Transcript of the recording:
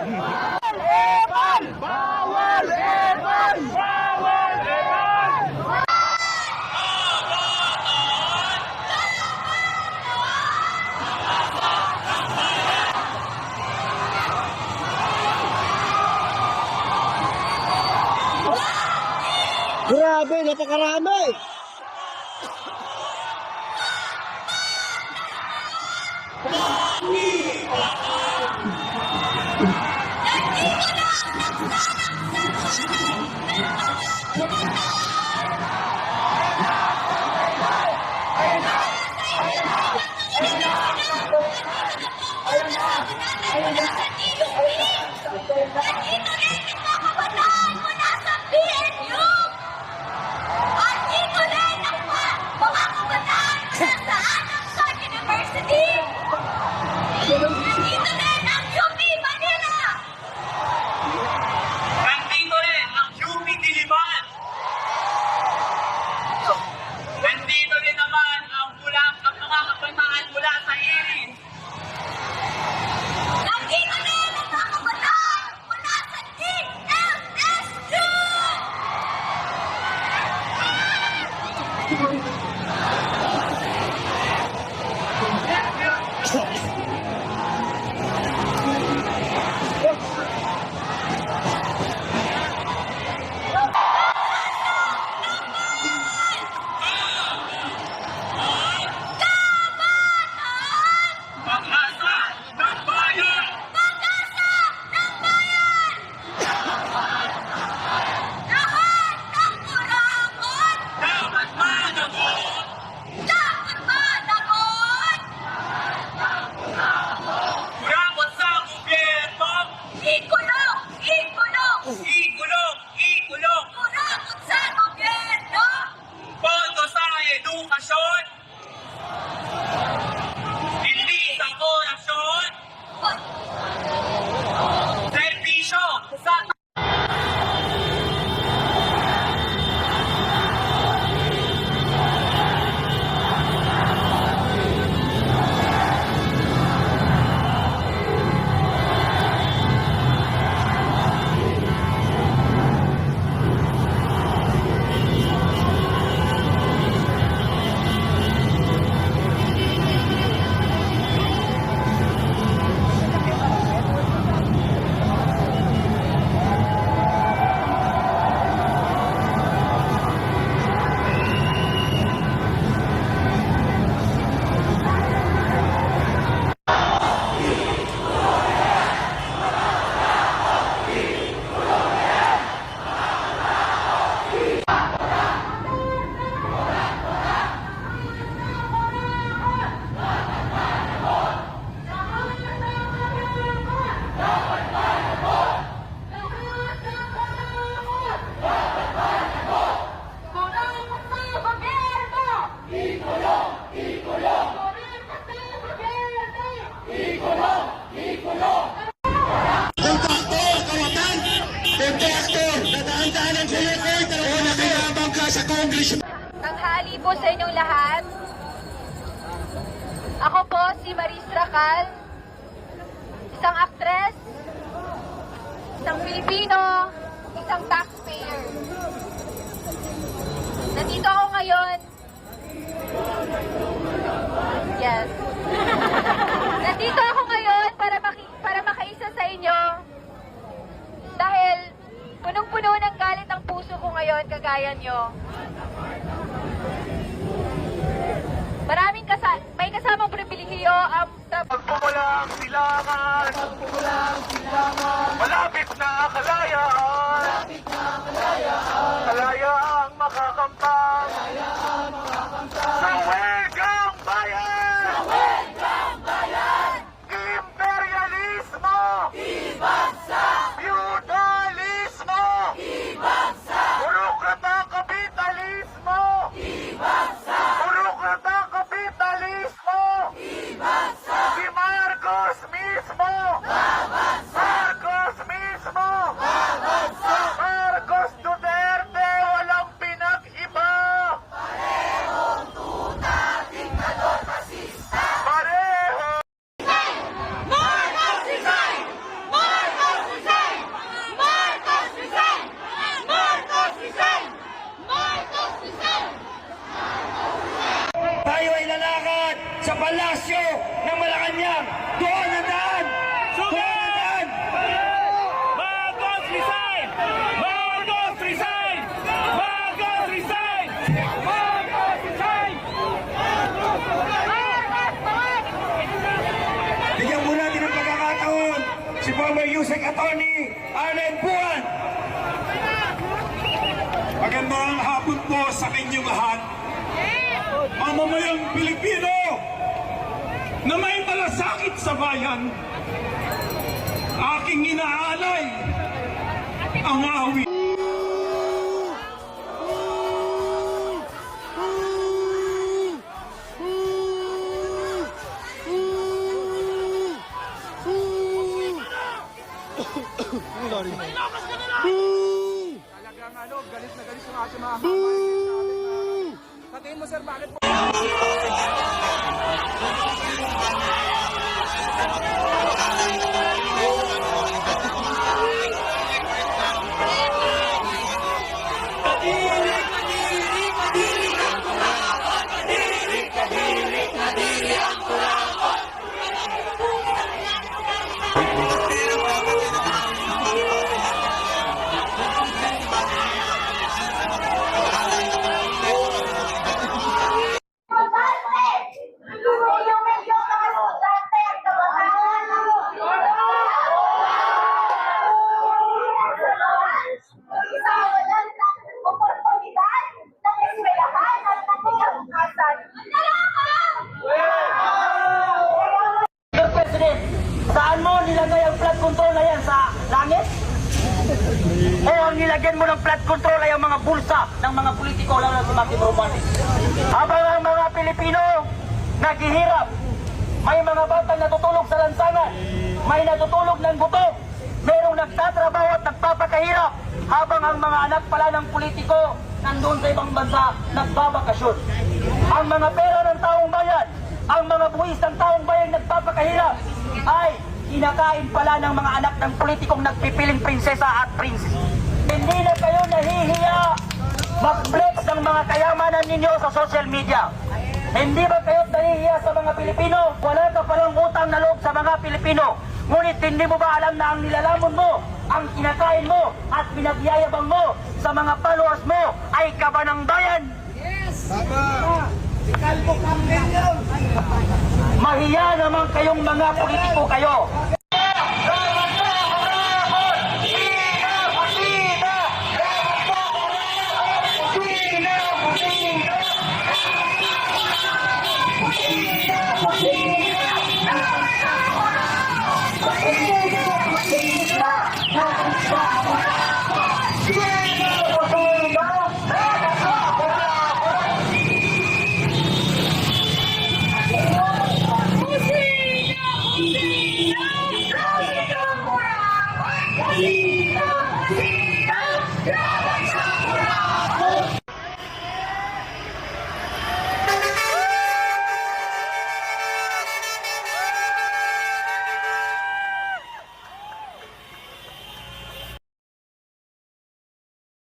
Eman! Bawal Eman! Bawal Eman! Grabe, napakarami! Nandito rin ang UP Diliman. Nandito rin naman ang mga kabataan mula sa Iris. Nandito din ang mga kabataan mula sa DLSU! Pag-asa ng bayan! Pag-asa ng bayan! Lahat ng kurangon! Dapat managot! Dapat managot! Kurakot sa gobyerno! Ikulong! Ikulong! Ikulong! Ikulong! Kurakot sa gobyerno! Boto sa edukasyon! Hindi sa korasyon! Serbisyo sa Kurakot sa gobyerno! Ikulong! Ikulong! Kurakot sa gobyerno! Kontraktor, kawatan! Kontraktor, nadaan-daanan sa likod! O nakilabang ka sa congressman! Tanghali po sa inyong lahat. Ako po si Maris Racal, isang aktres, isang Pilipino, isang taxpayer. Nandito ako ngayon. Yes. Nandito ako ngayon para makaisa sa inyo dahil punong-puno ng galit ang puso ko ngayon kagaya nyo. May kasamang pribilehiyo ang pagpumulang silangan. Malapit na kalayaan. Kalayaang makakamtan. Sa wegang bayan. Imperialismo. Feudalismo. Burokrata kapitalismo. Burokrata kapitalismo. Si Marcos mismo. Marcos mismo. Marcos Duterte walang pinag-iba. Parehong tutak. palasyo ng Malacanang. Doon ang daan! Doon ang daan! Marcos resign! Marcos resign! Marcos resign! Marcos resign! Bigyan mo natin ng pagkakataon si former USEC Attorney Arlen Buwan. Magandang hapon po sa inyong lahat. Mamamayang Pilipino na may malasakit sa bayan, aking inaalay ang awit. Talagang galit na galit yung ating mga kababayan. Sa tingin mo, sir, bakit po? Saan mo nilagay ang flood control na yan? Sa langit? O ang nilagyan mo ng flood control ay ang mga bulsa ng mga politiko, lalo na si Martin Romualdez. Habang ang mga Pilipino naghihirap, may mga batang natutulog sa lansangan, may natutulog ng gutom, merong nagtatrabaho at nagpapakahirap, habang ang mga anak pala ng politiko nandun sa ibang bansa nagbabakasyon. Ang mga pera ng taong bayan, ang mga buwis ng taong bayan nagpapakahirap, ay kinakain pala ng mga anak ng politikong nagpipiling prinsesa at prince. Hindi na kayo nahihiya mag-flex ng mga kayamanan ninyo sa social media. Hindi ba kayo nahihiya sa mga Pilipino? Wala ka palang utang na loob sa mga Pilipino. Ngunit hindi mo ba alam na ang nilalamon mo, ang kinakain mo at pinagyayabang mo sa mga followers mo ay kaba ng bayan? Mahiya naman kayong mga politiko kayo.